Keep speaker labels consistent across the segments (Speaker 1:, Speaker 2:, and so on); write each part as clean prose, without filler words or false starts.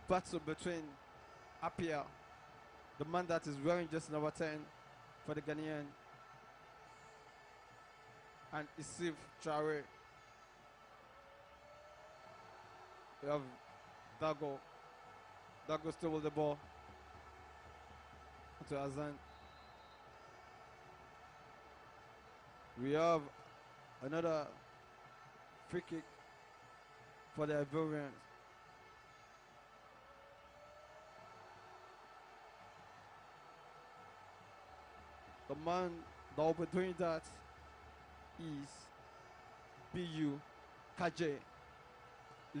Speaker 1: battle between Apia, the man that is wearing just number 10 for the Ghanaian, and Isif Traore. We have Dago. Dago still with the ball. To Azan. We have another free kick for the Ivorians. The man that will be doing that is B.U. Kaje.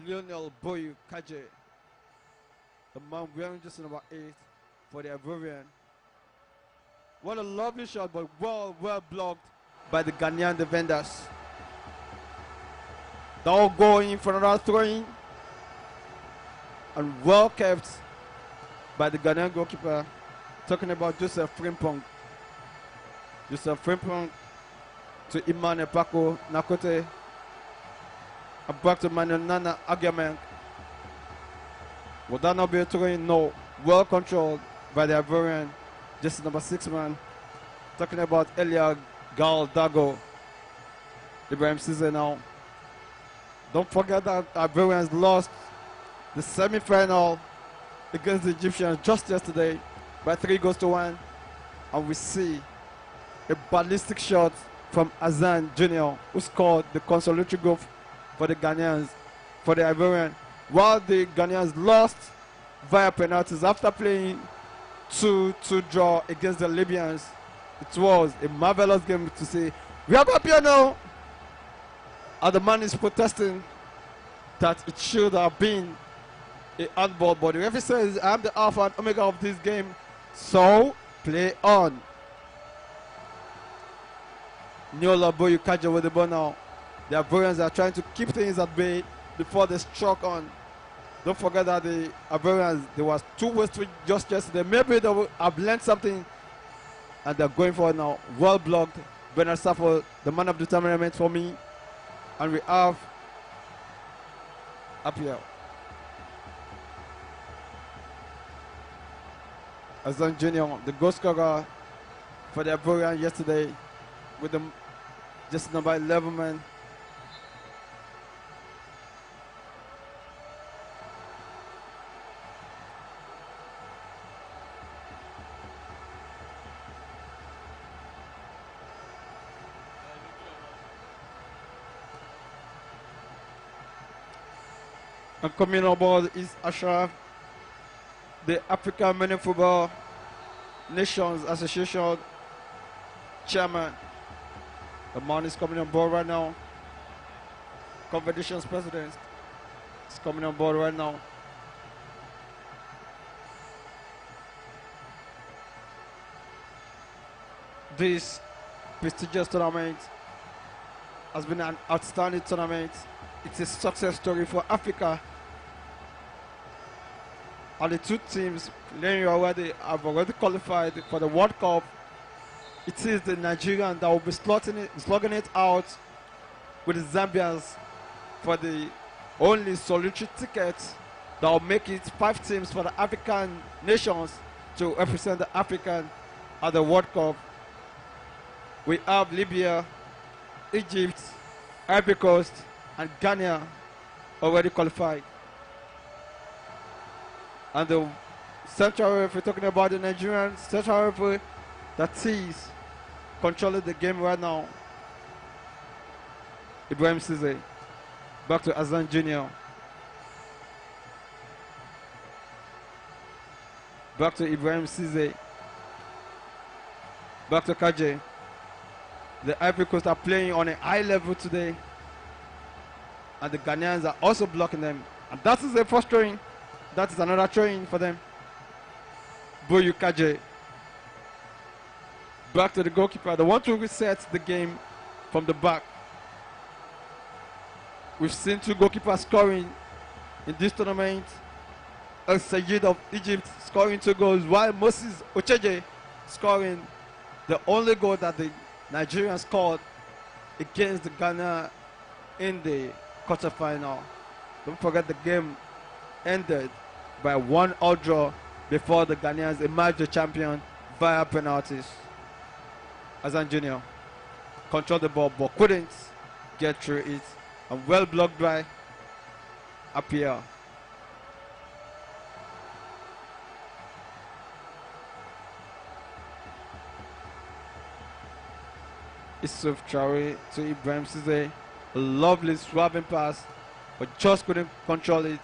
Speaker 1: Lionel Boyu Kaje. The man wearing just number 8 for the Ivorian. What a lovely shot, but well blocked by the Ghanaian defenders. They'll go in for another throwing, and well kept by the Ghanaian goalkeeper. Talking about Joseph Frimpong. Joseph Frimpong to Imane Paco Nakote. And back to Manuel Nana Agyameng. Would that not be a throwing? No. Well controlled by the Ivorian. Just number 6 man. Talking about Elia Gal Dago. Ibrahim Cisse now. Don't forget that Ivorians lost the semi-final against the Egyptians just yesterday by 3-1. And we see a ballistic shot from Azan Jr., who scored the consolatory goal for the Ghanaians, for the Ivorian, while the Ghanaians lost via penalties after playing 2-2 draw against the Libyans. It was a marvelous game to see. We are up here now, and the man is protesting that it should have been a handball, but the referee says, I am the alpha and omega of this game, so play on. Niola Boyu Kaja with the ball now. The Ivorians are trying to keep things at bay before they struck on. Don't forget that the Ivorians, there was 2 wasted just yesterday. Maybe they will have learned something, and they're going for it now. Well blocked. Bernard Saffo, the man of the tournament for me. And we have Apia. Azan Junior, the goal scorer for the Ivorian yesterday, with the just number 11 man. And coming on board is Ashraf, the African MINIFOOTBALL Nations Association chairman. The man is coming on board right now. Competition's president is coming on board right now. This prestigious tournament has been an outstanding tournament. It's a success story for Africa. And the 2 teams playing already have already qualified for the World Cup. It is the Nigerian that will be slugging it out with the Zambians for the only solitary ticket that will make it 5 teams for the African nations to represent the African at the World Cup. We have Libya, Egypt, Ivory Coast, and Ghana already qualified. And the central referee, talking about the Nigerian central referee that is controlling the game right now, Ibrahim Cisse. Back to Azan Jr. Back to Ibrahim Cisse. Back to Kaje. The Ivory Coast are playing on a high level today, and the Ghanaians are also blocking them. And that is a first throwing. That is another throwing for them. Boyu Kaje. Back to the goalkeeper. They want to reset the game from the back. We've seen 2 goalkeepers scoring in this tournament. El Sayed of Egypt scoring 2 goals, while Moses Ocheje scoring the only goal that the Nigerians scored against the Ghana in the quarterfinal. Don't forget the game ended by 1-1 draw before the Ghanaians emerged the champion via penalties. Azan Junior controlled the ball but couldn't get through it, and well blocked by Apia. Issouf Traore to Ibrahim Cisse. A lovely swerving pass, but just couldn't control it.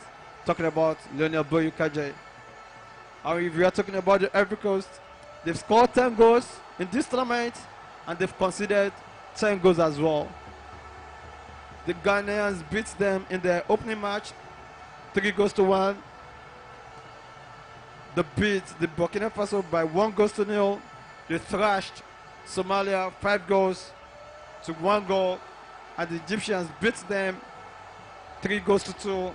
Speaker 1: Talking about Lionel Boyukaje. And if we are talking about the Ivory Coast, they've scored 10 goals in this tournament and they've conceded 10 goals as well. The Ghanaians beat them in their opening match 3-1. They beat the Burkina Faso by 1-0. They thrashed Somalia 5-1 goal, and the Egyptians beat them 3-2.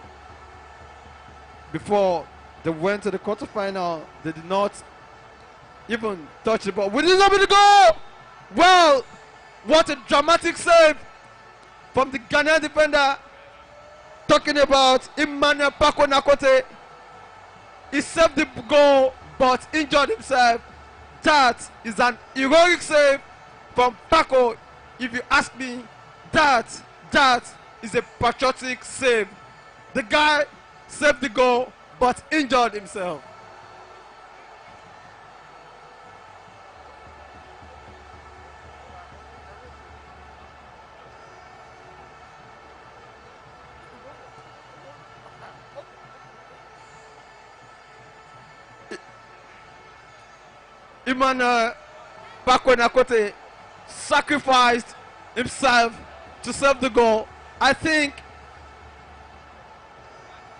Speaker 1: Before they went to the quarterfinal, they did not even touch the ball. We did not be the goal! Well, what a dramatic save from the Ghanaian defender. Talking about Emmanuel Paco Nakote. He saved the goal but injured himself. That is an heroic save from Paco. If you ask me, that is a patriotic save. The guy saved the goal but injured himself. Emmanuel Paco Nakote sacrificed himself to save the goal. I think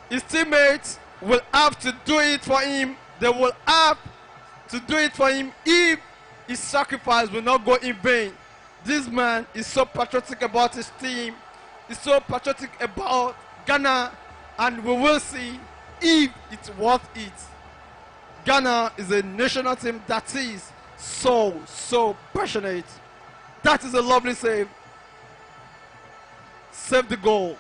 Speaker 1: his teammates will have to do it for him. They will have to do it for him if his sacrifice will not go in vain. This man is so patriotic about his team. He's so patriotic about Ghana, and we will see if it's worth it. Ghana is a national team that is so passionate. That is a lovely save. Save the goal.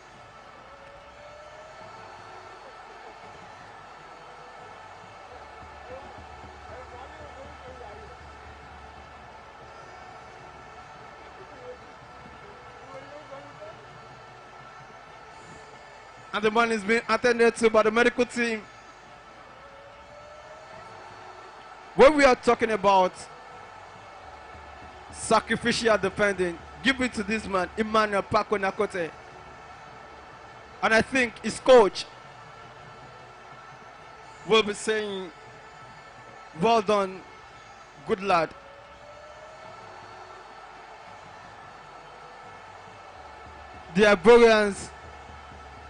Speaker 1: And the man is being attended to by the medical team. When we are talking about sacrificial defending, give it to this man, Emmanuel Paco Nakote. And I think his coach will be saying, well done, good lad. The Ivorians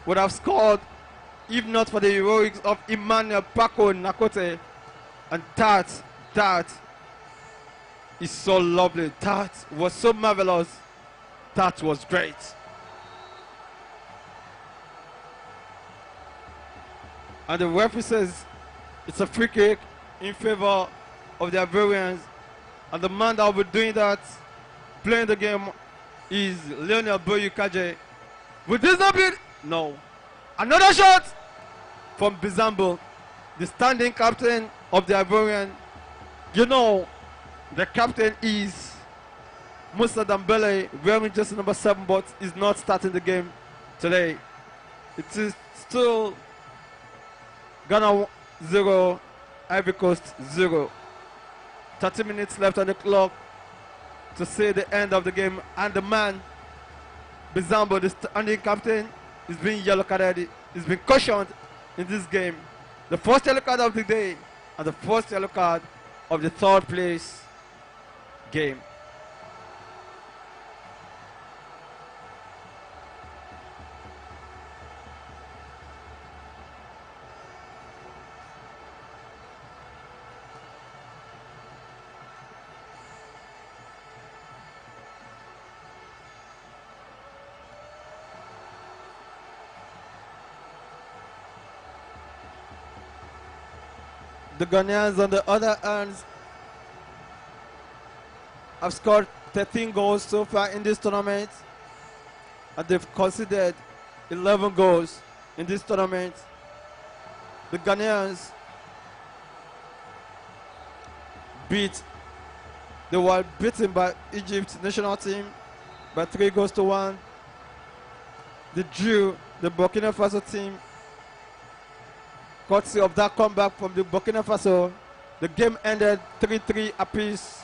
Speaker 1: would have scored if not for the heroics of Emmanuel Paco Nakote. And that is so lovely. That was so marvelous. That was great. And the referee says it's a free kick in favor of the Ivorians. And the man that will be doing that, playing the game, is Lionel Boyukaje. Would this not be? No. Another shot from Bizambo, the standing captain of the Ivorian. You know, the captain is Musa Dambele, wearing just number 7, but is not starting the game today. It is still Ghana 0, Ivory Coast 0. 30 minutes left on the clock to see the end of the game, and the man, Bizambo, the standing captain, is being yellow carded. He's been cautioned in this game. The first yellow card of the day and the first yellow card of the third place game. The Ghanaians, on the other hand, have scored 13 goals so far in this tournament, and they've conceded 11 goals in this tournament. the Ghanaians they were beaten by Egypt national team by 3-1. They drew the Burkina Faso team. Courtesy of that comeback from the Burkina Faso, the game ended 3-3 apiece.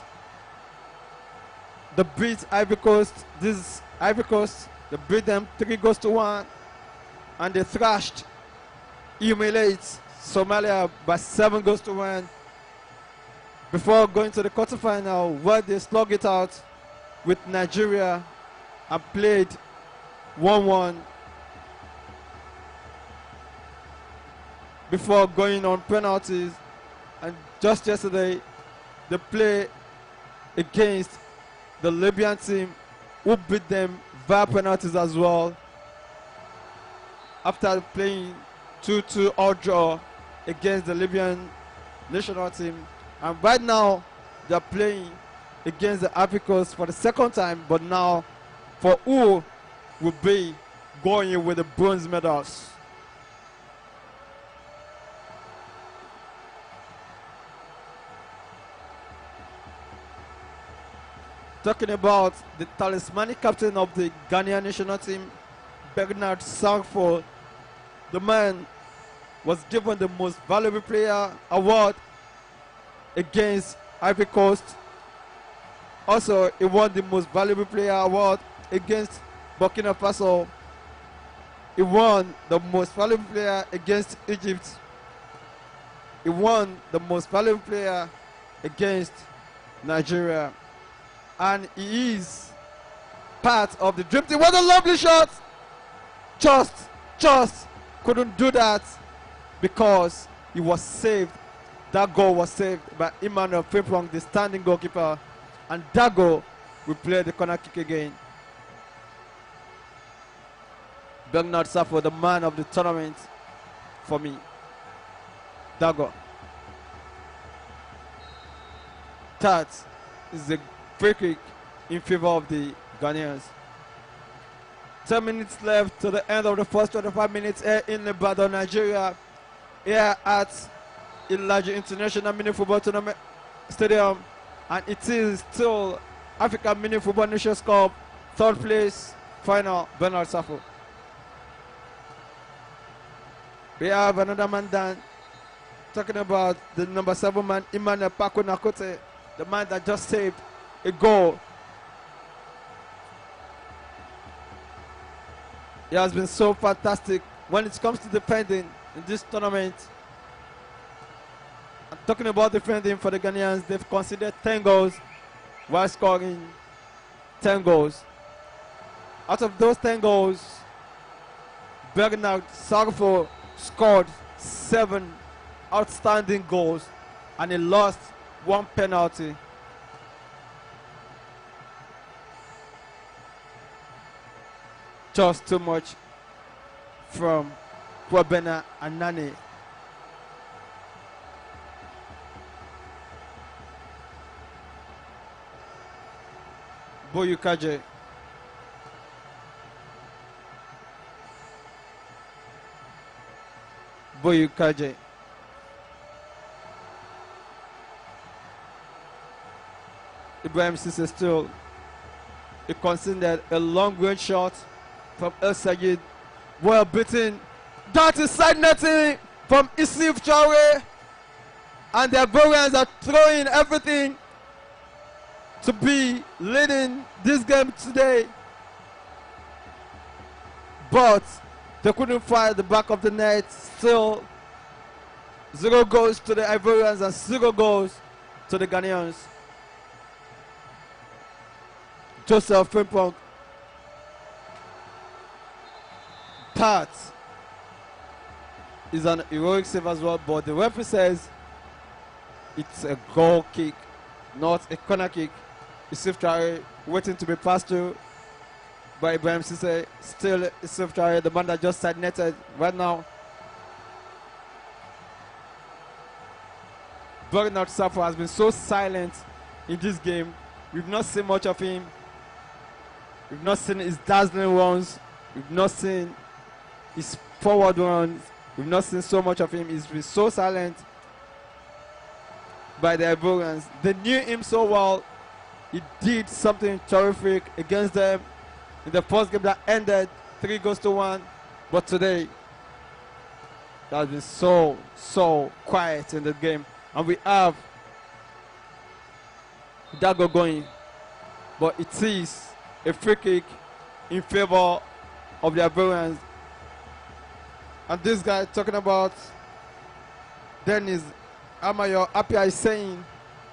Speaker 1: They beat Ivory Coast. This Ivory Coast, they beat them 3-1, and they humiliate Somalia by 7-1 before going to the quarterfinal, where they slug it out with Nigeria and played 1-1 before going on penalties. And just yesterday, they play against the Libyan team, who beat them via penalties as well, after playing 2-2 all draw against the Libyan national team. And right now, they're playing against the Ivory Coast for the second time, but now for who will be going with the bronze medals. Talking about the talismanic captain of the Ghanaian national team, Bernard Sangfo, the man was given the most valuable player award against Ivory Coast. Also, he won the most valuable player award against Burkina Faso. He won the most valuable player against Egypt. He won the most valuable player against Nigeria. And he is part of the dream team. What a lovely shot! Just couldn't do that because he was saved. That goal was saved by Emmanuel Frimpong, the standing goalkeeper. And that goal will play the corner kick again. Bernard Safo, the man of the tournament for me. That goal. That is a free kick in favor of the Ghanaians. 10 minutes left to the end of the first 25 minutes here in Ibadan, Nigeria. Here at Ilaji International Mini Football Tournament Stadium. And it is still African Mini Football Nations Cup, third place, final, Bernard Safo. We have another man down, talking about the number 7 man, Emmanuel Paco Nakote, the man that just saved a goal. He has been so fantastic when it comes to defending in this tournament. I'm talking about defending for the Ghanaians. They've conceded 10 goals while scoring 10 goals. Out of those 10 goals, Bernard Sangfo scored 7 outstanding goals and he lost 1 penalty. Just too much from Kwabena and Nani. Boyukaje. Boyukaje. Ibrahim Cisse still. He considered a long-range shot from El Sayed. Well beaten. That is side netting from Isif Traore. And the Ivorians are throwing everything to be leading this game today. But they couldn't fire the back of the net. Still 0 goals to the Ivorians and 0 goals to the Ghanaians. Joseph Frimpong. That is an heroic save as well, but the referee says it's a goal kick, not a corner kick. Isif Traore waiting to be passed through by Ibrahim Cisse. Still Isif Traore, the man that just side netted right now. Bernard Safo has been so silent in this game. We've not seen much of him. We've not seen his dazzling runs. We've not seen his forward runs. We've not seen so much of him. He's been so silent by the Ivorians. They knew him so well. He did something terrific against them in the first game that ended 3-1. But today, it has been so quiet in the game. And we have Dago going. But it is a free kick in favor of the Ivorians. And this guy talking about Dennis Amayo Apia is saying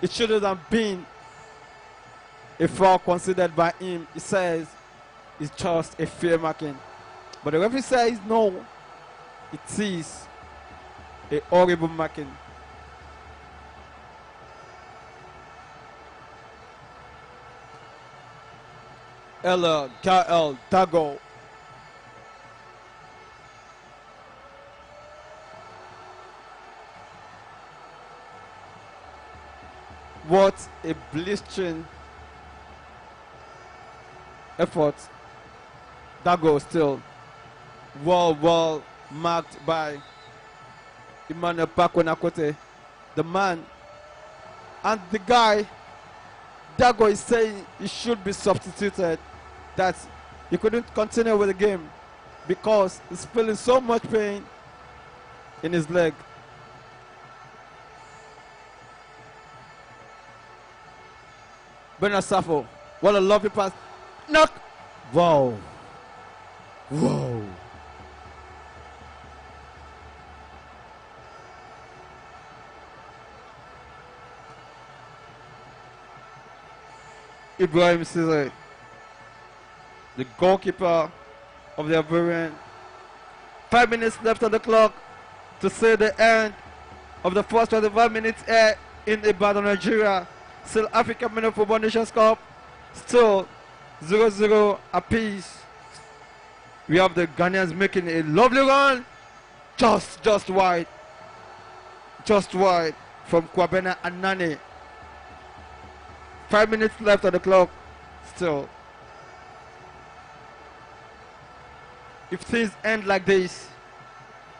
Speaker 1: it shouldn't have been a foul considered by him. He says it's just a fair marking. But the referee says no, it is a horrible marking. Ella Gael Dago. What a blistering effort. Dago still well marked by Emmanuel Paco Nakote, the man. And the guy, Dago, is saying he should be substituted, that he couldn't continue with the game because he's feeling so much pain in his leg. Bernard Safo, what a lovely pass. Knock! Wow. Whoa. Ibrahim Cisse, the goalkeeper of the Ivorian. 5 minutes left on the clock to say the end of the first 25 minutes here in Ibadan, Nigeria. Still African MINIFOOTBALL Nations Cup, still 0-0 apiece. We have the Ghanaians making a lovely run, just wide from Kwabena and Nane. 5 minutes left on the clock still. If things end like this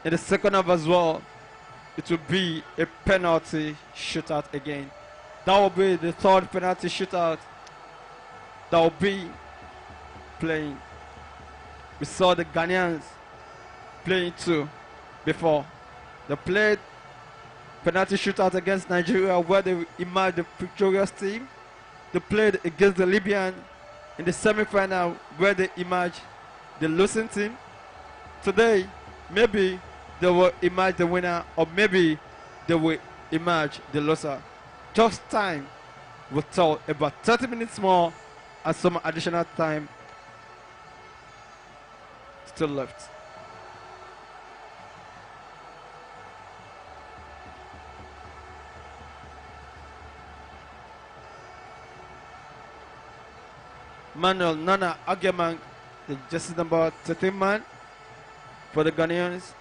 Speaker 1: in the second half as well, it will be a penalty shootout again. That will be the third penalty shootout that will be playing. We saw the Ghanaians playing too before. They played penalty shootout against Nigeria where they emerged the victorious team. They played against the Libyan in the semi-final where they emerged the losing team. Today, maybe they will emerge the winner, or maybe they will emerge the loser. Just time will tell. About 30 minutes more and some additional time still left. Manuel Nana Agemang, the jersey number 13 man for the Ghanaians.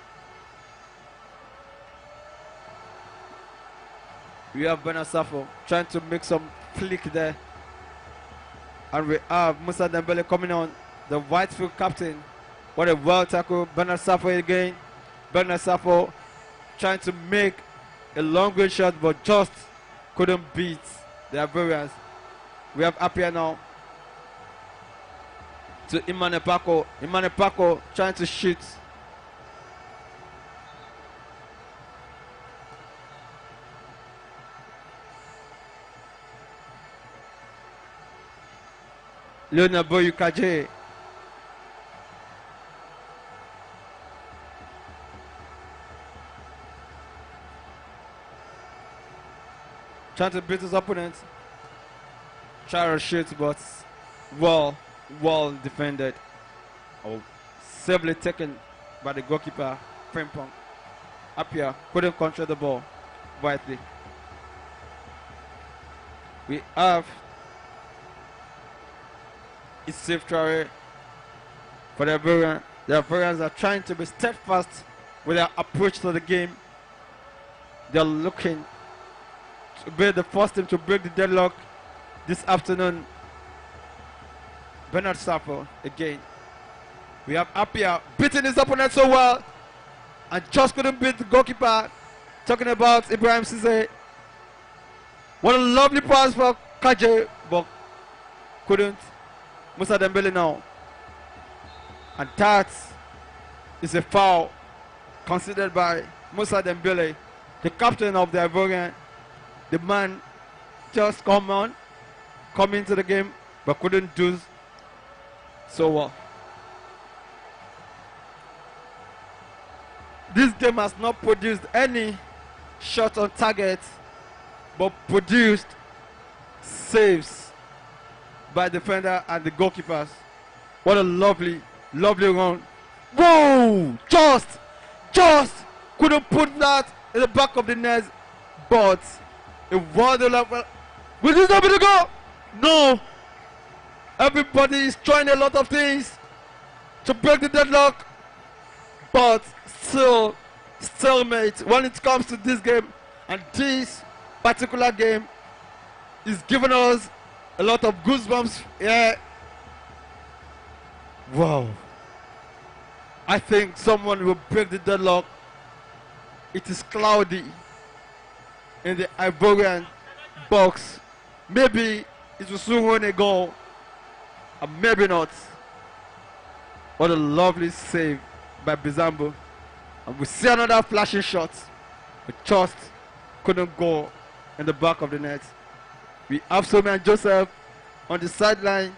Speaker 1: We have Bernard Safo trying to make some flick there. And we have Musa Dembele coming on, the Whitefield captain. What a well tackle. Bernard Safo again. Bernard Safo trying to make a long range shot, but just couldn't beat the Ivorians. We have Apia now to Imane Paco. Imane Paco trying to shoot. Leonard Boyukaje. Trying to beat his opponent. Try to shoot, but well defended. Oh, safely taken by the goalkeeper, Frimpong. Apia couldn't control the ball rightly. We have it's safe try for the Ivorians. The Ivorians are trying to be steadfast with their approach to the game. They're looking to be the first team to break the deadlock this afternoon. Bernard Safo again. We have Apia beating his opponent so well. and just couldn't beat the goalkeeper. Talking about Ibrahim Cisse. What a lovely pass for Kaje, but couldn't. Musa Dembele now. And that is a foul considered by Musa Dembele, the captain of the Ivorian. The man just come into the game, but couldn't do so well. This game has not produced any shot on target, but produced saves by defender and the goalkeepers. What a lovely, lovely run. Whoa! Just couldn't put that in the back of the net, but it was the level. Will this not be the goal? No. Everybody is trying a lot of things to break the deadlock, but still stalemate when it comes to this game. And this particular game is giving us a lot of goosebumps. Yeah. Wow. I think someone will break the deadlock. It is cloudy in the Ivorian box. Maybe it will soon win a goal, and maybe not. What a lovely save by Bizambo. And we see another flashing shot, but just couldn't go in the back of the net. We have Somi and Joseph on the sideline.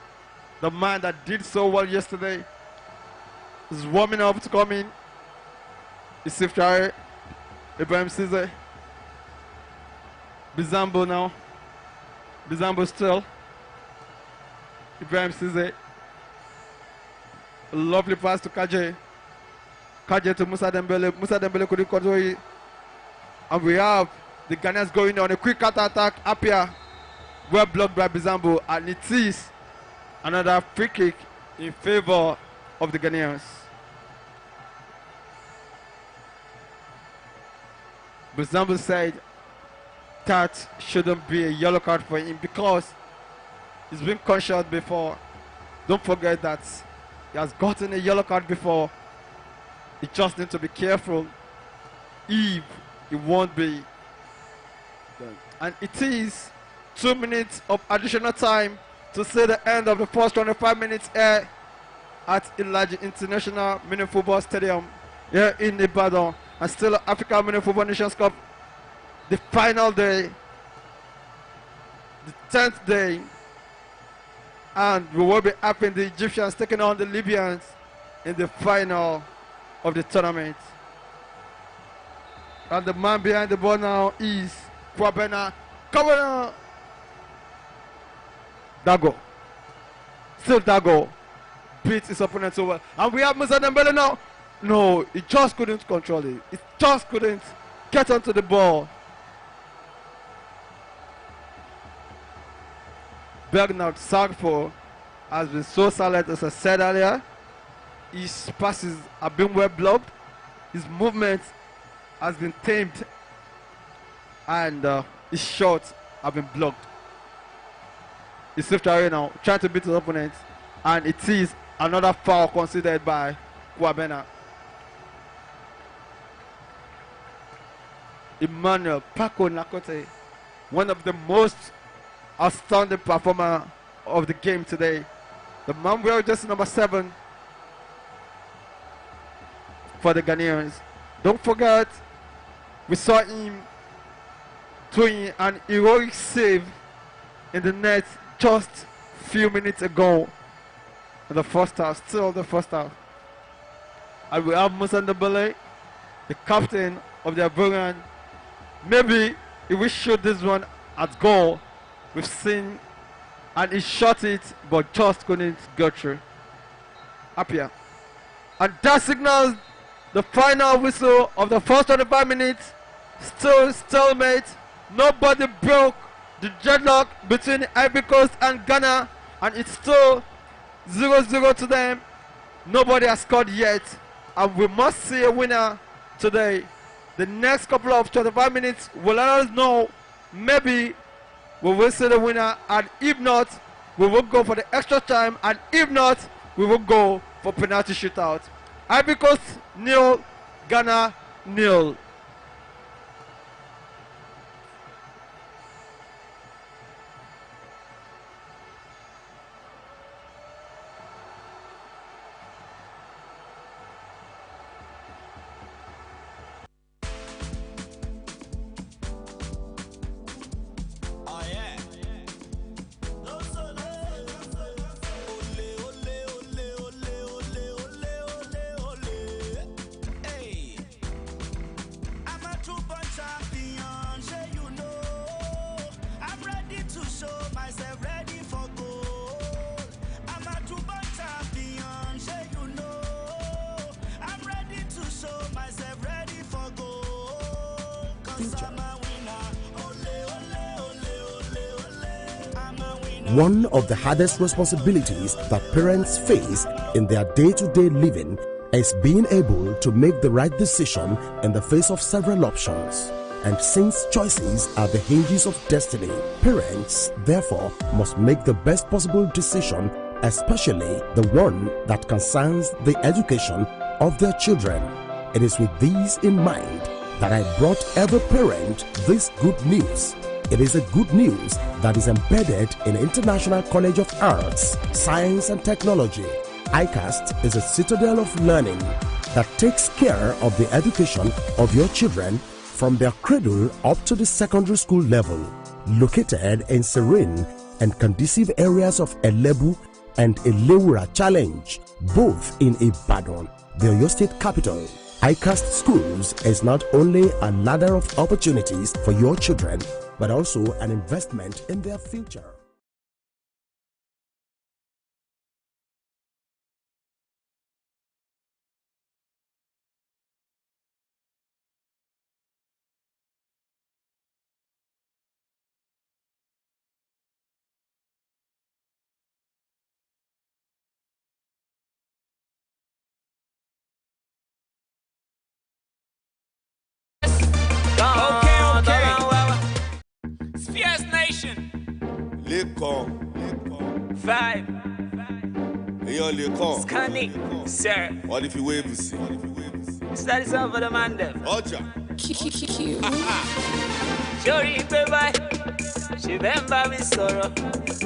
Speaker 1: The man that did so well yesterday is warming up to come in. Isif Traore, Ibrahim Cisse, Bizambo now. Bizambo still. Ibrahim Cisse. A lovely pass to Kaje. Kaje to Musa Dembele. Musa Dembele couldn't control it. And we have the Ghanaians going on a quick counter attack. Apia, well blocked by Bizambo, and it is another free kick in favor of the Ghanaians. Bizambo said that shouldn't be a yellow card for him because he's been conscious before. Don't forget that he has gotten a yellow card before. He just needs to be careful if he won't be. And it is 2 minutes of additional time to see the end of the first 25 minutes here at Ilaji International Mini-Football Stadium here in Ibadan. And still Africa Mini-Football Nations Cup, the final day, the 10th day. And we will be having the Egyptians taking on the Libyans in the final of the tournament. And the man behind the ball now is Kwabena. Kwabena. Dago. Still Dago. Beats his opponent so well. And we have Musa Dembele now. No, he just couldn't control it. He just couldn't get onto the ball. Bernard Sagfo has been so silent, as I said earlier. His passes have been well blocked. His movement has been tamed. And his shots have been blocked. He's Isif Traore now, trying to beat his opponent. And it is another foul considered by Kwabena. Emmanuel Paco Nakote, one of the most outstanding performer of the game today. The man wearing just number 7 for the Ghanaians. Don't forget, we saw him doing an heroic save in the net just a few minutes ago in the first half, still the first half. And we have Musa Dembele, the captain of the Ivorian. Maybe he will shoot this one at goal. We've seen, and he shot it, but just couldn't go through. Apia. And that signals the final whistle of the first 25 minutes. Still stalemate. Nobody broke the deadlock between Ivory Coast and Ghana, and it's still 0-0 to them. Nobody has scored yet, and we must see a winner today. The next couple of 25 minutes will let us know. Maybe we will see the winner, and if not, we will go for the extra time, and if not, we will go for penalty shootout. Ivory Coast 0, Ghana 0.
Speaker 2: One of the hardest responsibilities that parents face in their day-to-day living is being able to make the right decision in the face of several options. And since choices are the hinges of destiny, parents therefore must make the best possible decision, especially the one that concerns the education of their children. It is with these in mind that I brought every parent this good news. It is a good news that is embedded in International College of Arts, Science and Technology. ICAST is a citadel of learning that takes care of the education of your children from their cradle up to the secondary school level. Located in serene and conducive areas of Elebu and Elewura Challenge, both in Ibadan, the Oyo State capital. ICAST Schools is not only a ladder of opportunities for your children, but also an investment in their future.
Speaker 3: Fierce Nation.
Speaker 4: Lekon.
Speaker 3: 5.
Speaker 4: Eyan Lekon.
Speaker 3: Scanning. Sir.
Speaker 4: What if you wave to see?
Speaker 3: Study some for the man them.
Speaker 4: Oja.
Speaker 3: Sori pe báyìí. Ṣé bẹ́ẹ̀ ń bá mi sọ̀rọ̀?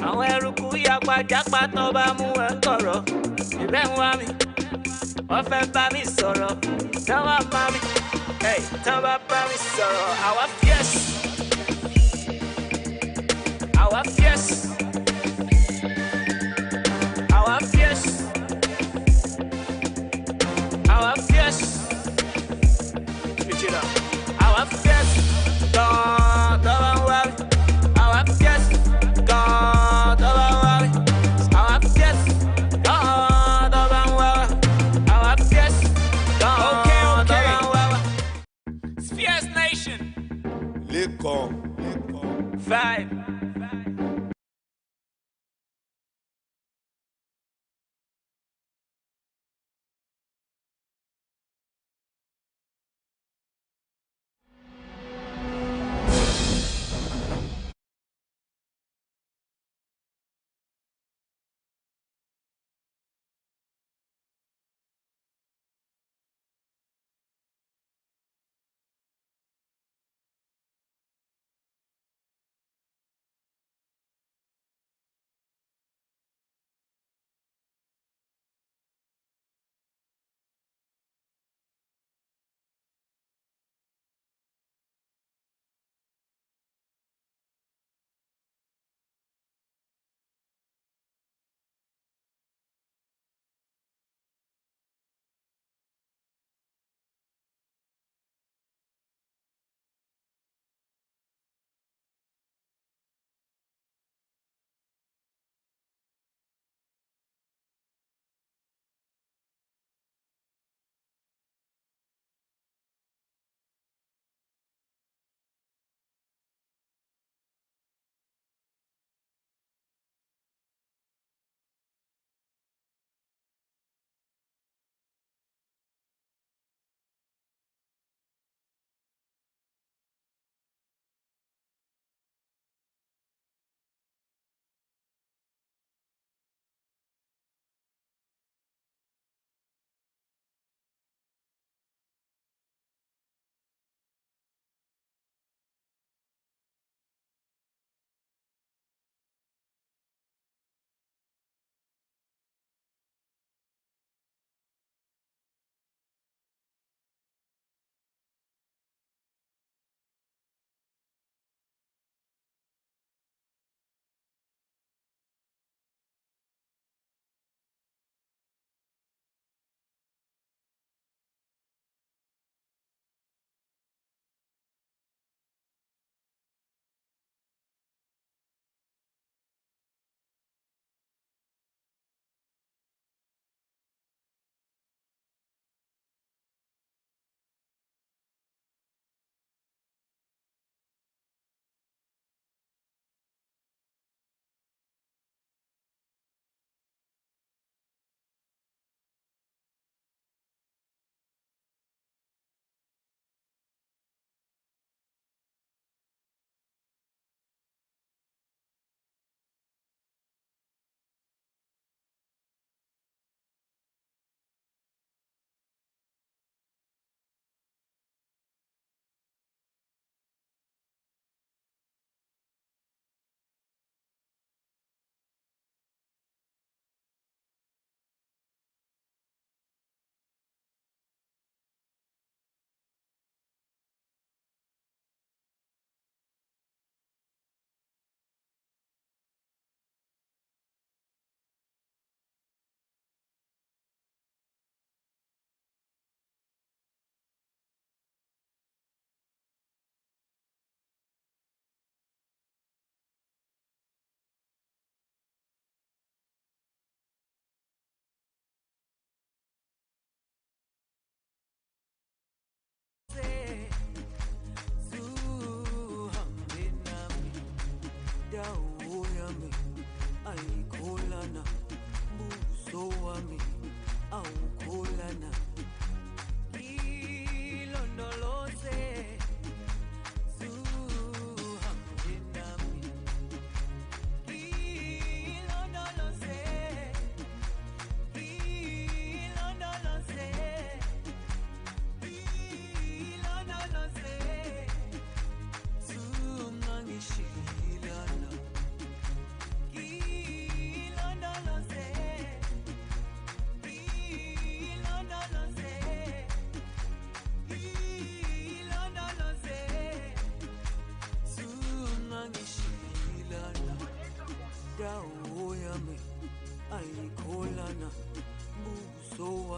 Speaker 3: Àwọn eruku yapa-japa tán bá mú ẹ tọ̀rọ̀. Ṣé bẹ́ẹ̀ ń wá mi? Wọ́n fẹ́ bá mi sọ̀rọ̀. Tán bá bá mi. Tán bá bá mi sọ̀rọ̀. Àwa fierce. Our fierce, our fierce, our fierce. Switch it up. Our fierce, don't worry. Our fierce, don't worry. Our fierce, don't worry. Our fierce, don't worry. Fierce Nation.
Speaker 4: Lekon.
Speaker 3: 5.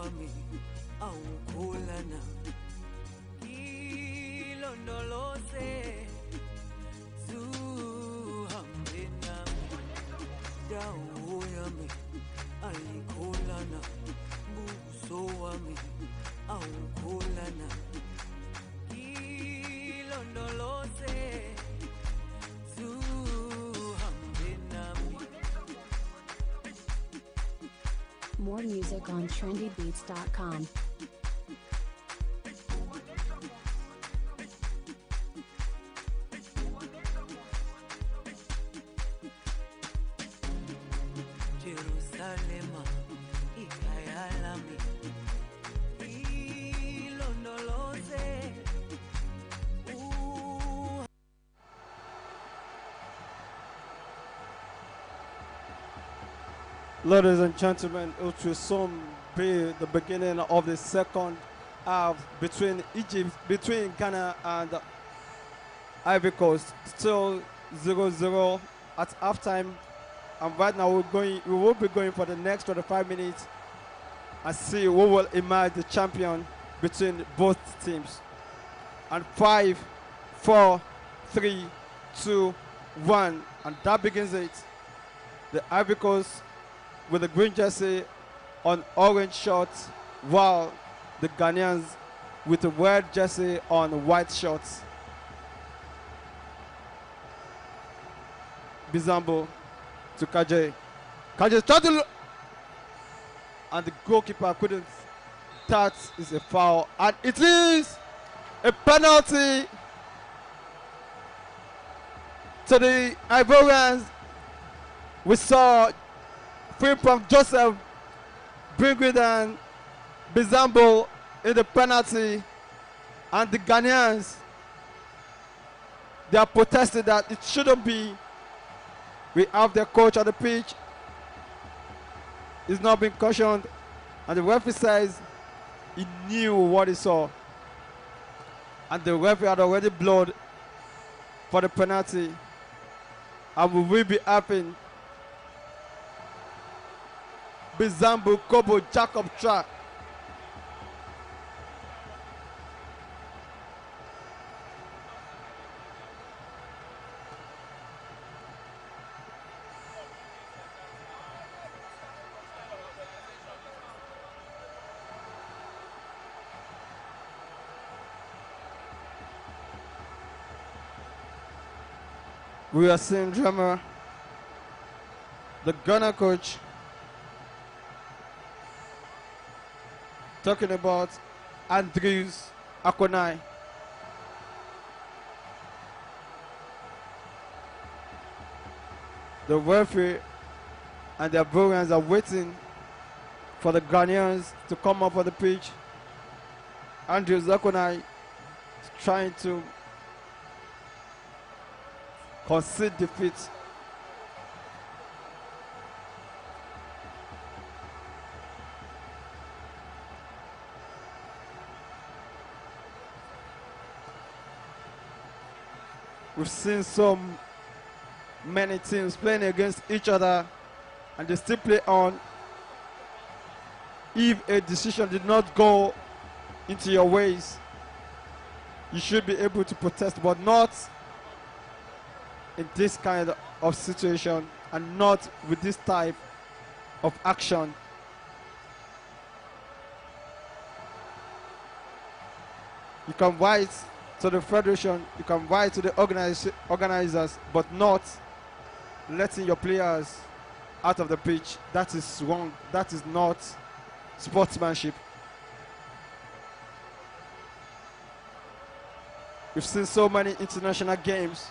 Speaker 3: wami awukholana ilondoloze zuhambe nami dawo yami ayikholana buso wami awukholana ilondoloze zuhambe nami.
Speaker 5: More music on trendybeats.com.
Speaker 3: Jerusalema ikayalami ilondoloze.
Speaker 1: Ladies and gentlemen, it will soon be the beginning of the second half between Ghana and Ivory Coast. Still 0-0 at halftime, and right now we will be going for the next 25 minutes and see who will emerge the champion between both teams. And 5, 4, 3, 2, 1, and that begins it. The Ivory Coast with the green jersey on orange shorts, while the Ghanaians with the red jersey on white shorts. Bizambo to Kaje. Kaje started, and the goalkeeper couldn't. That is a foul, and it is a penalty to the Ivorians. We saw free from Joseph bringing down Bizambo in the penalty, and the Ghanaians, they are protesting that it shouldn't be. We have their coach on the pitch. He's not been cautioned, and the referee says he knew what he saw, and the referee had already blown for the penalty, and we will be happy. Bizambu, Kobo, Jacob Track. We are seeing drummer, the Ghana coach, talking about Andrews Akonai. The referee and the Ivorians are waiting for the Ghanaians to come up on the pitch. Andrews Akonai is trying to concede defeat. We've seen so many teams playing against each other, and they still play on. If a decision did not go into your ways, you should be able to protest, but not in this kind of situation, and not with this type of action. You can write to the federation, you can write to the organizers, but not letting your players out of the pitch. That is wrong. That is not sportsmanship. We've seen so many international games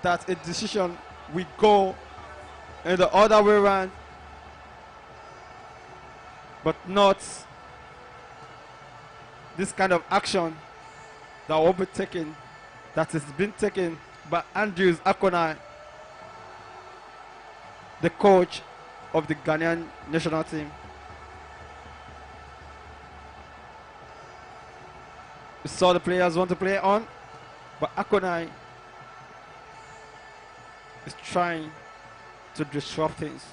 Speaker 1: that a decision will go in the other way around, but not this kind of action that will be taken, that has been taken by Andrews Akonai, the coach of the Ghanaian national team. We saw the players want to play on, but Akonai is trying to disrupt things.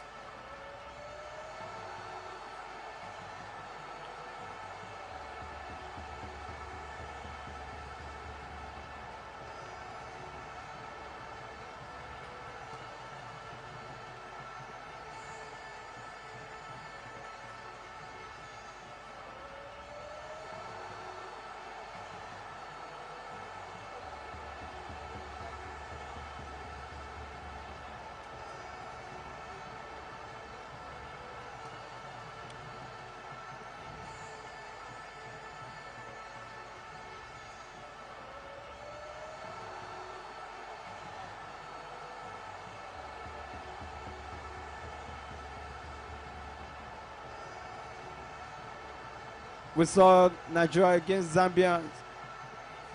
Speaker 1: We saw Nigeria against Zambia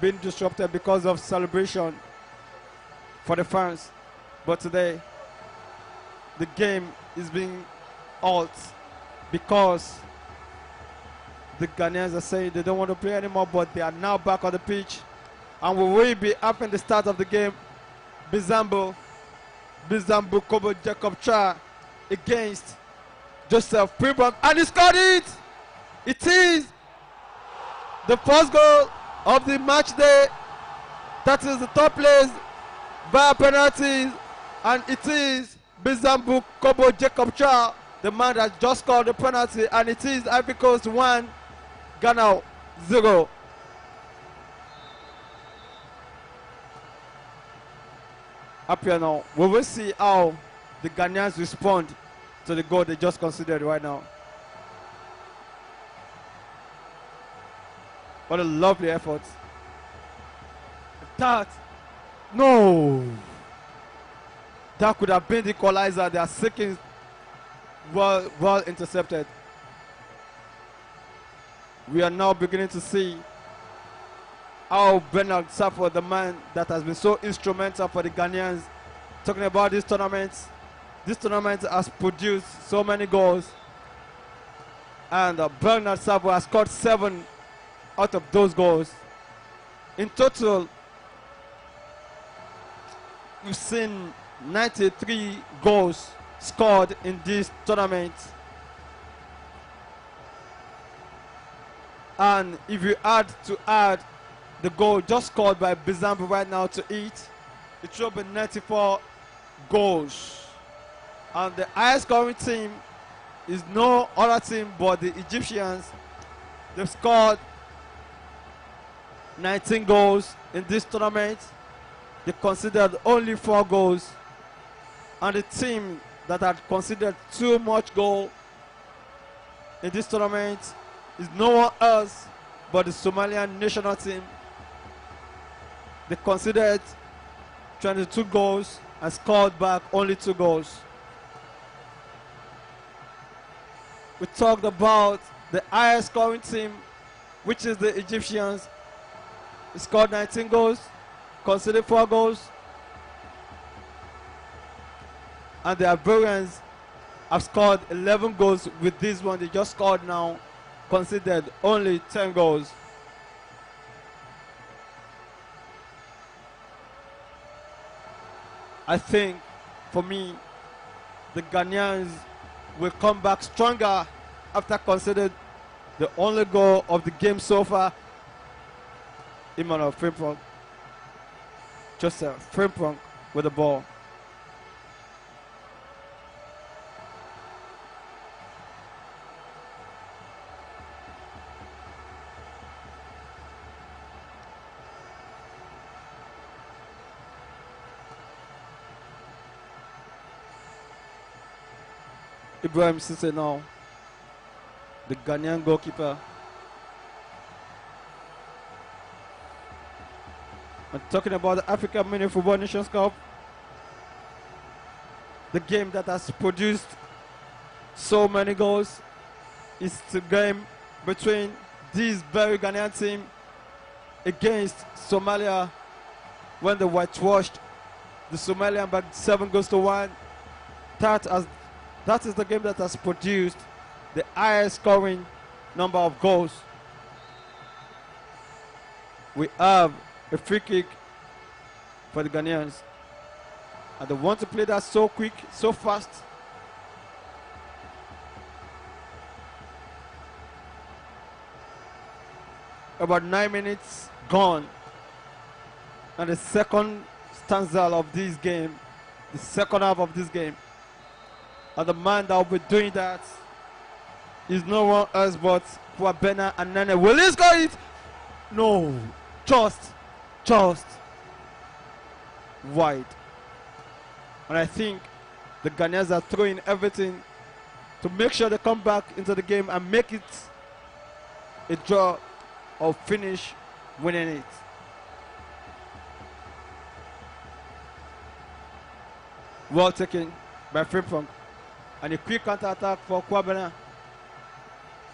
Speaker 1: being disrupted because of celebration for the fans. But today, the game is being halted because the Ghanaians are saying they don't want to play anymore, but they are now back on the pitch. And we will be up in the start of the game. Bizambo Kobo Jacob Cha against Joseph Pribram, and he scored it! It is the first goal of the match day. That is the top place via penalties, and it is Bizambo Kobo Jacob Cha, the man that just scored the penalty, and it is Ivory Coast 1, Ghana 0. Up here now, we will see how the Ghanaians respond to the goal they just considered right now. What a lovely effort. That, no! That could have been the equalizer. They are seeking, well intercepted. We are now beginning to see how Bernard Safford, the man that has been so instrumental for the Ghanaians, talking about this tournament has produced so many goals, and Bernard Safford has scored 7 out of those goals. In total, we've seen 93 goals scored in this tournament. And if you add the goal just scored by Bizambo right now to it should be 94 goals. And the highest scoring team is no other team but the Egyptians. They've scored 19 goals in this tournament. They considered only 4 goals. And the team that had considered too much goal in this tournament is no one else but the Somalian national team. They considered 22 goals and scored back only 2 goals. We talked about the highest scoring team, which is the Egyptians. They scored 19 goals, conceded 4 goals. And the Ivorians have scored 11 goals with this one they just scored now, considered only 10 goals. I think, for me, the Ghanaians will come back stronger after considering the only goal of the game so far. Emmanuel Frimpong, Joseph Frimpong with the ball. Ibrahim Sisse now, the Ghanaian goalkeeper. I'm talking about the Africa MINIFOOTBALL Nations Cup, the game that has produced so many goals. It's the game between this very Ghanaian team against Somalia when they whitewashed the Somalian by 7 goals to 1. That is the game that has produced the highest scoring number of goals. We have a free kick for the Ghanaians. And they want to play that so quick, so fast. About 9 minutes gone. And the second stanza of this game, the second half of this game. And the man that will be doing that is no one else but Kwabena and Nene. Will he score it? No. Just wide. And I think the Ghanaians are throwing everything to make sure they come back into the game and make it a draw or finish winning it. Well taken by Frimpong. And a quick counter attack for Kwabena.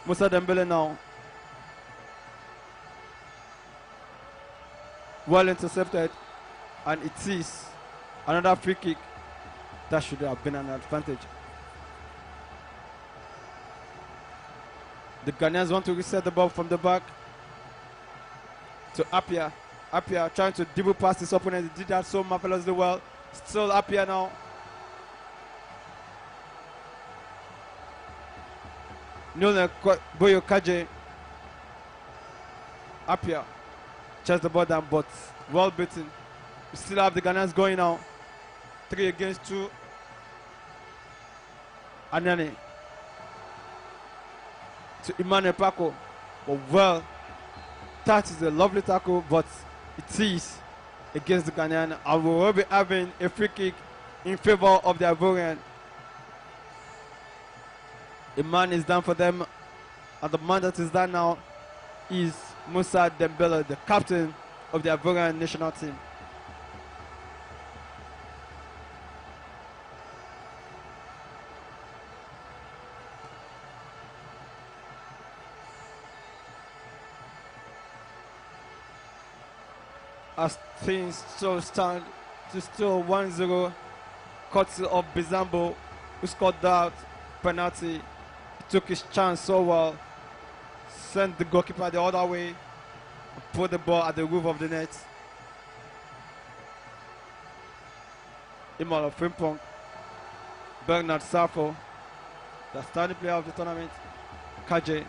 Speaker 1: Musa Dembele now. Well intercepted, and it is another free kick. That should have been an advantage. The Ghanaians want to reset the ball from the back to Appiah. Appiah trying to dribble past his opponent. He did that so marvelously well. Still Appiah now. Nuna Boyo Kaje. Appiah chest the ball down, but well beaten. We still have the Ghanaians going now. 3 against 2. Anani to Emmanuel Paco. But well, that is a lovely tackle, but it is against the Ghanaian, and we will be having a free kick in favor of the Ivorian. A man is down for them, and the man that is down now is Musa Dembele, the captain of the Ivorian national team. As things still stand, it's still 1-0, courtesy of Bizambo, who scored that penalty. He took his chance so well, sent the goalkeeper the other way, and put the ball at the roof of the net. Imal of Frimpong, Bernard Safo, the starting player of the tournament, Kaje,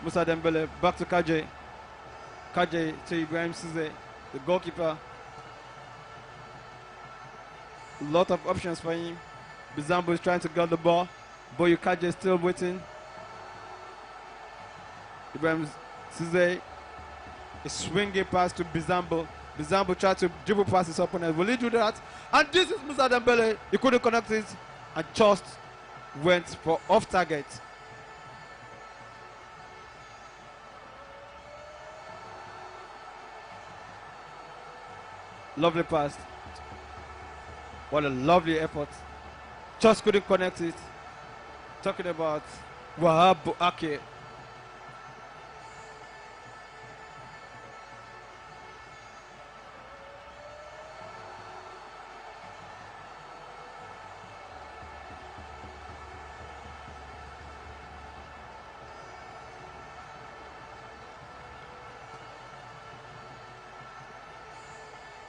Speaker 1: Musa Dembele, back to Kaje, Kaje to Ibrahim Cisse, the goalkeeper. A lot of options for him. Bizambo is trying to get the ball. Boyo Kaje is still waiting. Ibrahim Cisse, a swinging pass to Bizambo. Bizambo tried to dribble past his opponent. Will he do that? And this is Musa Dembele. He couldn't connect it and just went for off target. Lovely pass. What a lovely effort. Just couldn't connect it. Talking about Wahab Buake.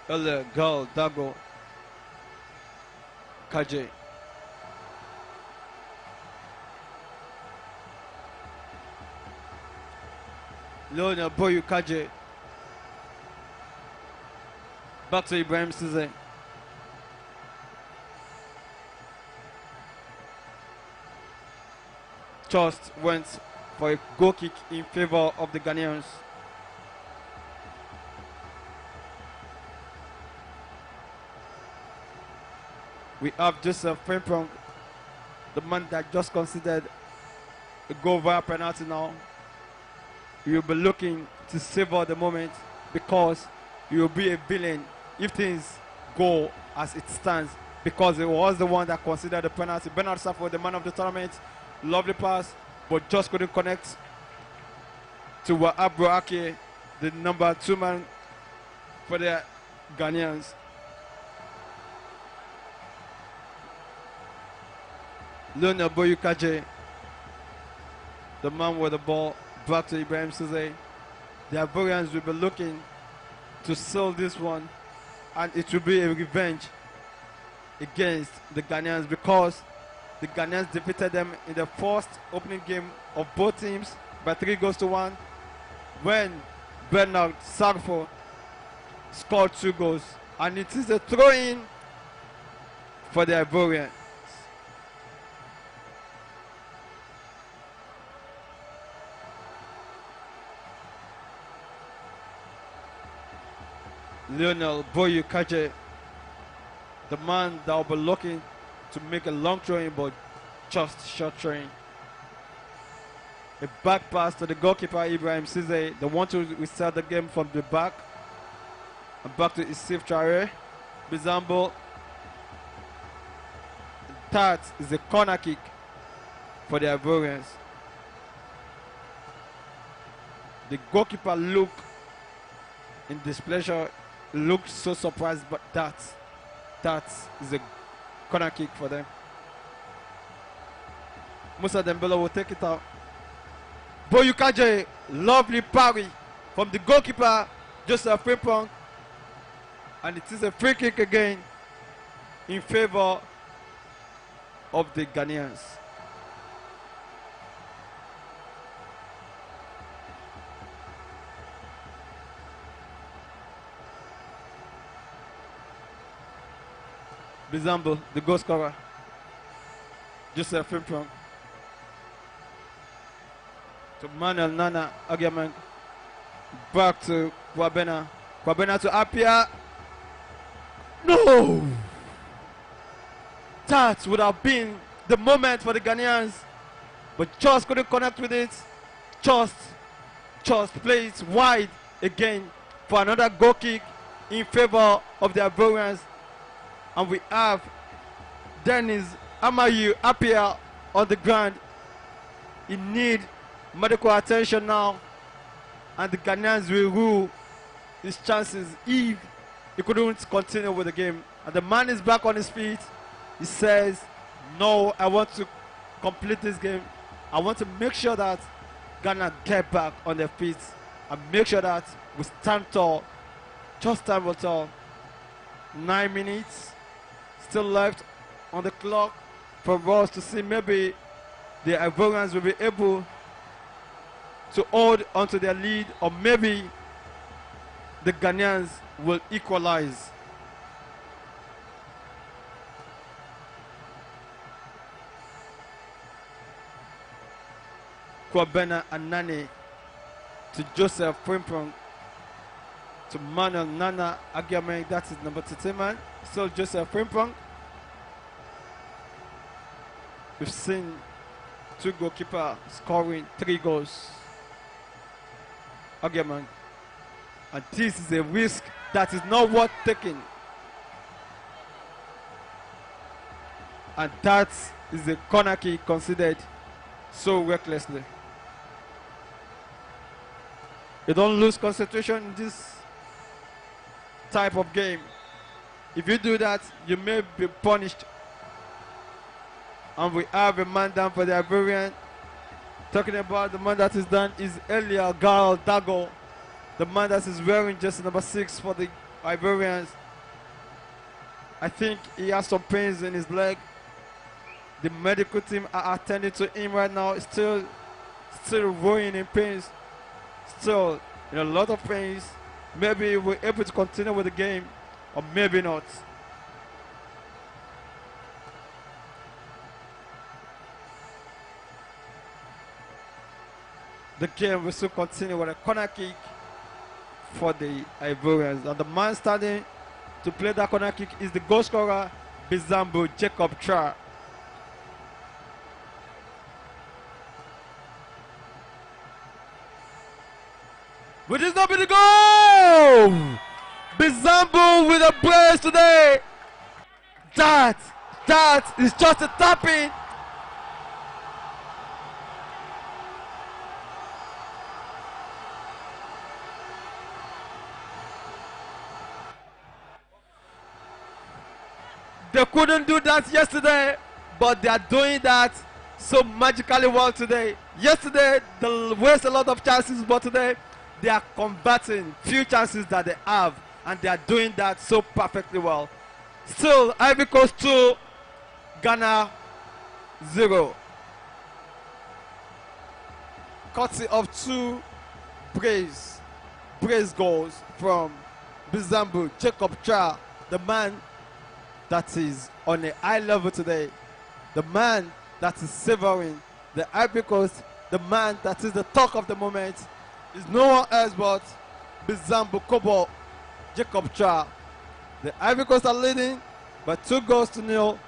Speaker 1: Earlier, Gal Dago Kaje. Lionel Boyu Kaje. Back to Ibrahim Cisse. Just went for a goal kick in favor of the Ghanaians. We have Joseph Frimpong, the man that just considered a goal via penalty now. He will be looking to savor the moment, because he will be a villain if things go as it stands, because he was the one that considered the penalty. Bernard Safo, the man of the tournament, lovely pass, but just couldn't connect to Wahab Buake, the number 2 man for the Ghanaians. Lionel Boyu Kaje, the man with the ball, back to Ibrahim Cisse. The Ivorians will be looking to seal this one, and it will be a revenge against the Ghanaians, because the Ghanaians defeated them in the first opening game of both teams by 3-1, when Bernard Sarfo scored 2 goals, and it is a throw-in for the Ivorians. Lionel Boyu Kaje, the man that will be looking to make a long throwing, but just short throwing. A back pass to the goalkeeper Ibrahim Cisse. They want to restart the game from the back. And back to Isif Traore. Bizambo. That is a corner kick for the Ivorians. The goalkeeper looked in displeasure looked so surprised, but that is a corner kick for them. Musa Dembele will take it out. Boyukaje, lovely parry from the goalkeeper, Joseph Frimpong. And it is a free kick again in favor of the Ghanaians. Bizambo, the goal scorer. Joseph Frimpong. To Manuel Nana Agiaman. Back to Kwabena. Kwabena to Apia. No! That would have been the moment for the Ghanaians. But just couldn't connect with it. Just play it wide again for another goal kick in favor of the Ivorians. And we have Dennis Amayu Apia on the ground. He needs medical attention now. And the Ghanaians will rule his chances if he couldn't continue with the game. And the man is back on his feet. He says, no, I want to complete this game. I want to make sure that Ghana get back on their feet and make sure that we stand tall. Just stand tall. 9 minutes still left on the clock for us to see maybe the Ivorians will be able to hold onto their lead, or maybe the Ghanaians will equalize. Kwabena and Nani to Joseph Frimpong to Manuel Nana Agiame, that is number 13 man. Still Joseph Frimpong. We've seen 2 goalkeepers scoring 3 goals. Agiaman. And this is a risk that is not worth taking. And that is a corner kick considered so recklessly. You don't lose concentration in this type of game. If you do that, you may be punished. And we have a man down for the Ivorian. Talking about the man that is done is Elia Gal Dago. The man that is wearing jersey number 6 for the Ivorians. I think he has some pains in his leg. The medical team are attending to him right now. Still rolling in pains. Still in a lot of pains. Maybe we're able to continue with the game, or maybe not. The game will still continue with a corner kick for the Ivorians. And the man standing to play that corner kick is the goal scorer, Bizambo Jacob Tra. Which is not the goal! Bizambo with a brace today. That is just a tapping. They couldn't do that yesterday, but they are doing that so magically well today. Yesterday, they waste a lot of chances, but today, they are converting few chances that they have, and they are doing that so perfectly well. Still, Ivory Coast 2, Ghana 0. Courtesy of 2 brace goals from Bizambu Jacob Tra, the man that is on a high level today, the man that is savoring the Ivory Coast, the man that is the talk of the moment, is no one else but Bizambu Kobo Jacob Tra. The Ivory Coast are leading by 2-0.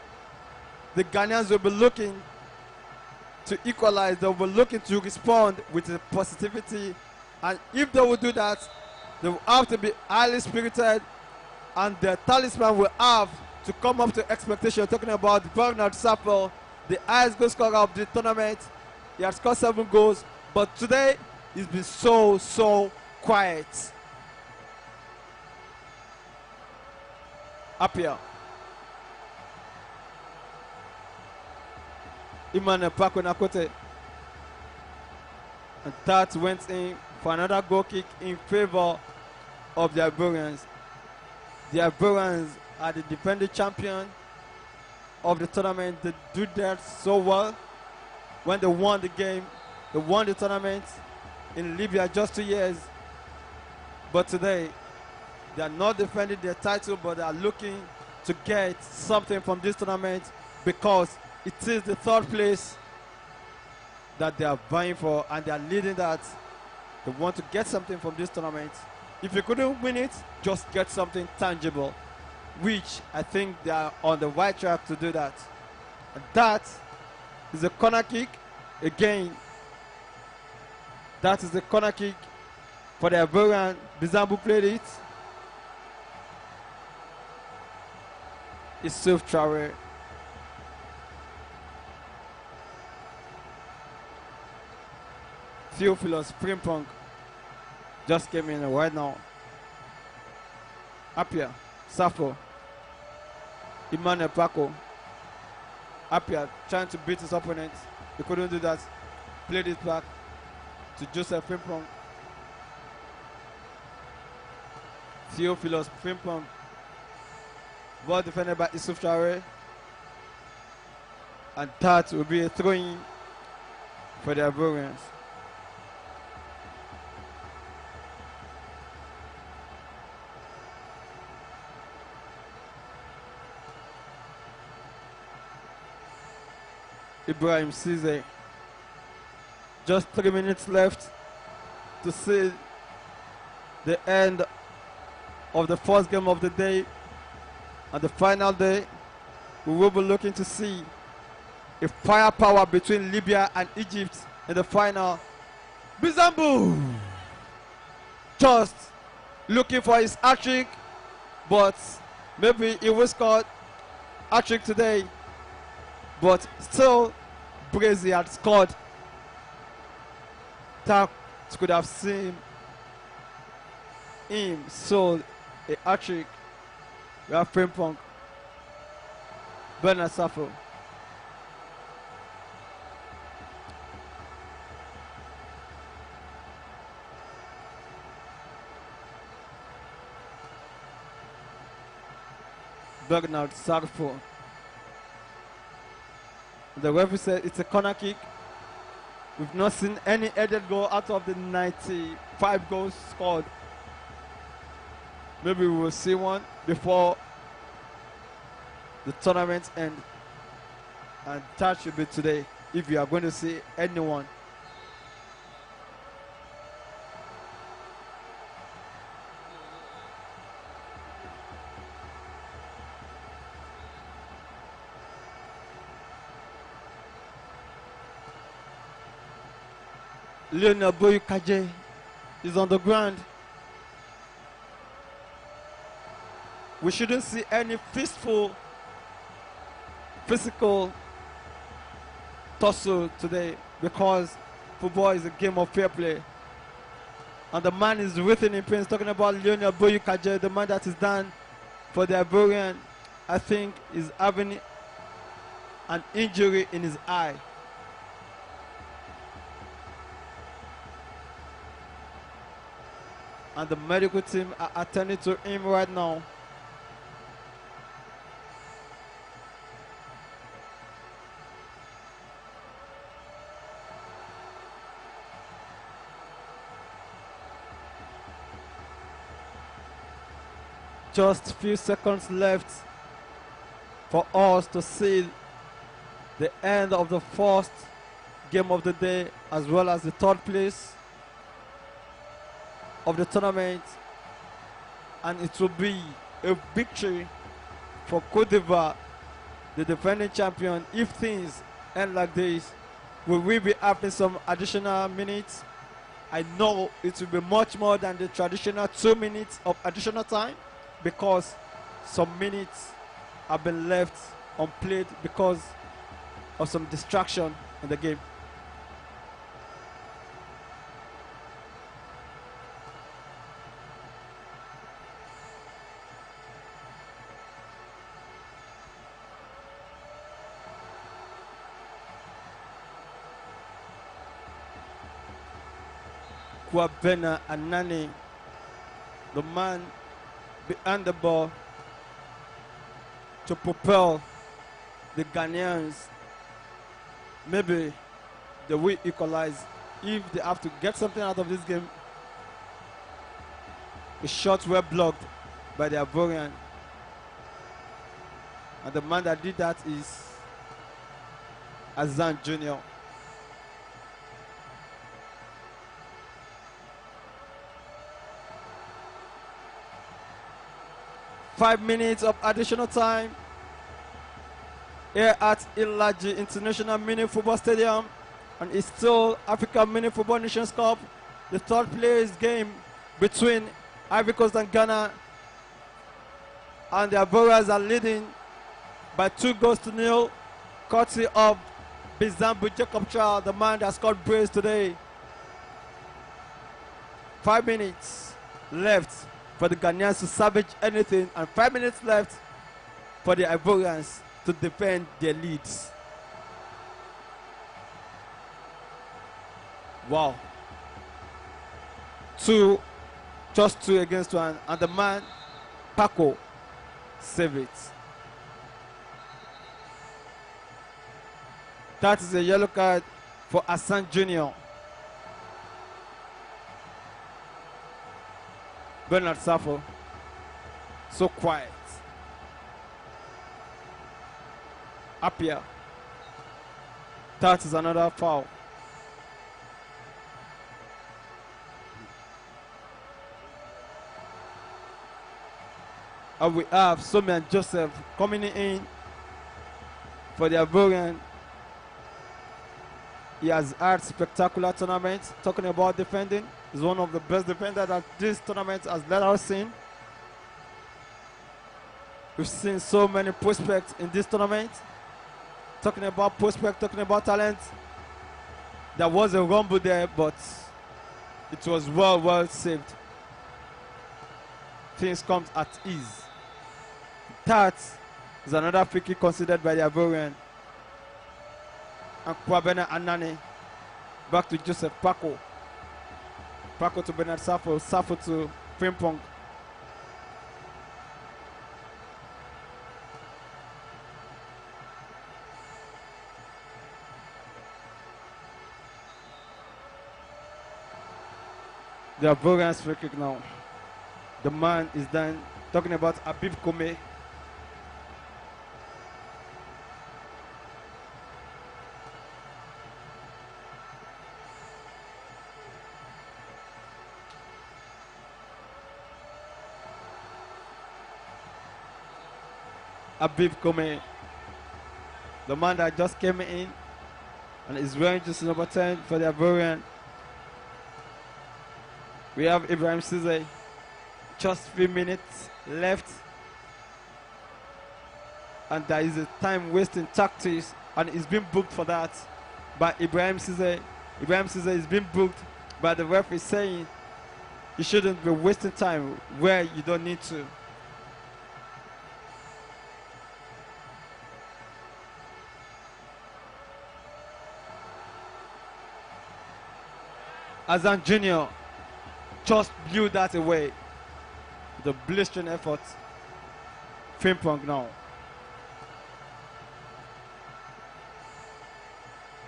Speaker 1: The Ghanaians will be looking to equalize. They will be looking to respond with a positivity, and if they will do that, they will have to be highly spirited, and their talisman will have to come up to expectation. Talking about Bernard Sappel, the highest goal scorer of the tournament. He has scored 7 goals, but today he's been so quiet. Apia. Emmanuel Paco Nakote. And that went in for another goal kick in favor of the Ivorians. The Ivorians are the defending champion of the tournament. They did that so well when they won the game. They won the tournament in Libya just 2 years. But today, they are not defending their title, but they are looking to get something from this tournament because it is the third place that they are vying for and they are leading that. They want to get something from this tournament. If you couldn't win it, just get something tangible, which I think they are on the right track to do that. And that is a corner kick. Again, that is the corner kick for the Ivorian. Bizambu played it. It's Suf Traore. Theophilus Frimpong just came in right now. Apia, Safo, Emmanuel Paco. Apia trying to beat his opponent. He couldn't do that. Played it back to Joseph Frimpong. Theophilus Frimpong. Well defended by Issouf Traore. And that will be a throw-in for the Ivorians. Ibrahim Cisse. Just 3 minutes left to see the end of the first game of the day. And the final day, we will be looking to see a firepower between Libya and Egypt in the final. Bizambu just looking for his hat-trick, but maybe he will score hat-trick today. But still, Brazil had scored. That could have seen him sold a hat-trick. We have Frimpong, Bernard Safo. Bernard Safo. The referee said it's a corner kick. We've not seen any headed goal out of the 95 goals scored. Maybe we will see one before the tournament ends. And that should be today if you are going to see anyone. Lionel Boyukaje is on the ground. We shouldn't see any physical tussle today because football is a game of fair play. And the man is written in pain, talking about Lionel Boyukaje, the man that is done for the Ivorian. I think is having an injury in his eye. And the medical team are attending to him right now. Just a few seconds left for us to see the end of the first game of the day as well as the third place of the tournament, and it will be a victory for Cote d'Ivoire, the defending champion. If things end like this, will we be having some additional minutes? I know it will be much more than the traditional 2 minutes of additional time because some minutes have been left unplayed because of some distraction in the game. Kwabena Anani, the man behind the ball, to propel the Ghanaians. Maybe they will equalize if they have to get something out of this game. The shots were blocked by the Ivorian. And the man that did that is Azan Jr. Five minutes of additional time here at Ilaji International Mini Football Stadium, and it's still African Mini Football Nations Cup, the third place game between Ivory Coast and Ghana, and the Ivorians are leading by 2-0, courtesy of Bizambu Jacob Child, the man that scored brace today. 5 minutes left for the Ghanaians to salvage anything, and 5 minutes left for the Ivorians to defend their leads. Wow. Just two against one, and the man, Paco, saved it. That is a yellow card for Hassan Jr. Bernard Safo, so quiet. Apia. That is another foul. And we have Somi and Joseph coming in for the Ivorian. He has had spectacular tournaments. Talking about defending, he's one of the best defenders that this tournament has let us see. We've seen so many prospects in this tournament. Talking about prospect, talking about talent. There was a rumble there, but it was well saved. Things come at ease. That is another free kick considered by the Ivorian. And Kwabena Anani. Back to Joseph Paco. Paco to Bernard Safo. Safo to Frimpong. The Ivorians free kick now. The man is done. Talking about Habib Kome. Habib Kome, the man that just came in and is wearing just number 10 for the Ivorian. We have Ibrahim Cisse, just 3 minutes left, and there is a time wasting tactics, and he's been booked for that by Ibrahim Cisse. Ibrahim Cisse is being booked by the referee, saying you shouldn't be wasting time where you don't need to. Azan Jr. just blew that away. The blistering effort. Frimpong now.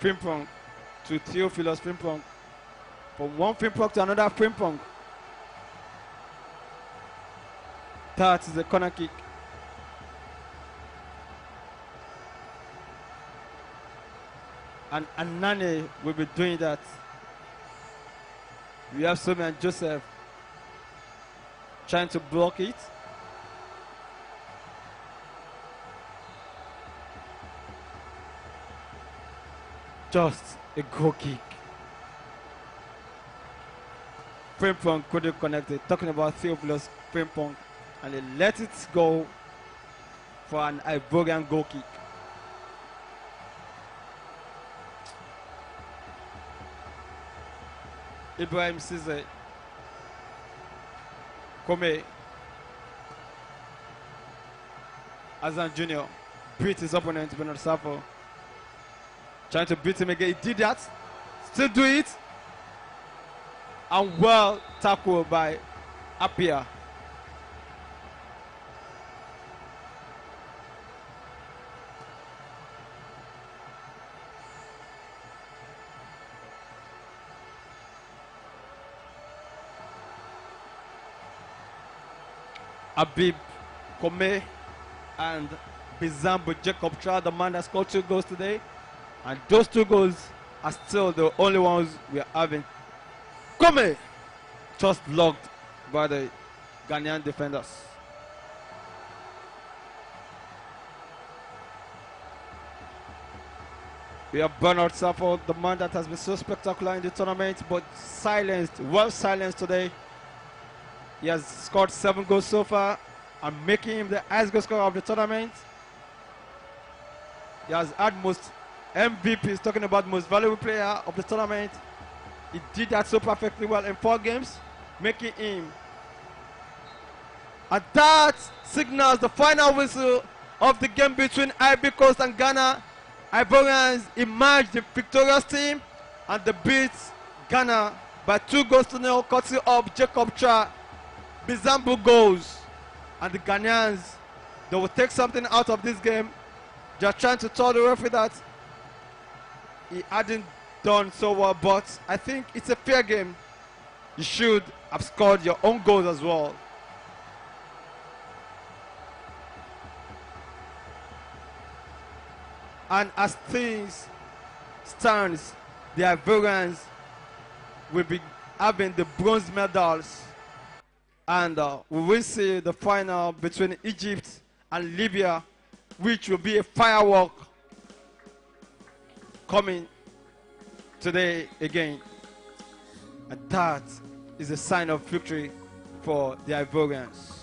Speaker 1: Frimpong to Theophilus Frimpong. From one Frimpong to another Frimpong. That is a corner kick. And Anane will be doing that. We have Somi and Joseph trying to block it. Just a goal kick. Frimpong couldn't connect it. Talking about Theophilus Frimpong, and he let it go for an Ivorian goal kick. Ibrahim Cisse, Kome, Azan Jr. beat his opponent, Bernard Safo. Trying to beat him again. He did that. Still do it. and well tackled by Apia. Abib Kome and Bizambo Jacob Tra, the man that scored 2 goals today. And those 2 goals are still the only ones we are having. Kome just blocked by the Ghanaian defenders. We have Bernard Safford, the man that has been so spectacular in the tournament, but silenced, well silenced today. He has scored 7 goals so far and making him the highest goal scorer of the tournament. He has had most MVPs, talking about most valuable player of the tournament. He did that so perfectly well in 4 games, making him. And that signals the final whistle of the game between Ivory Coast and Ghana. Ivorians emerged the victorious team and they beat Ghana by 2-0, courtesy of Jacob Tra. Bizambu goals, and the Ghanaians, they will take something out of this game. They are trying to tell the referee that he hadn't done so well, but I think it's a fair game. You should have scored your own goals as well. And as things stand, the Ivorians will be having the bronze medals. And we will see the final between Egypt and Libya, which will be a firework coming today again. And that is a sign of victory for the Ivorians.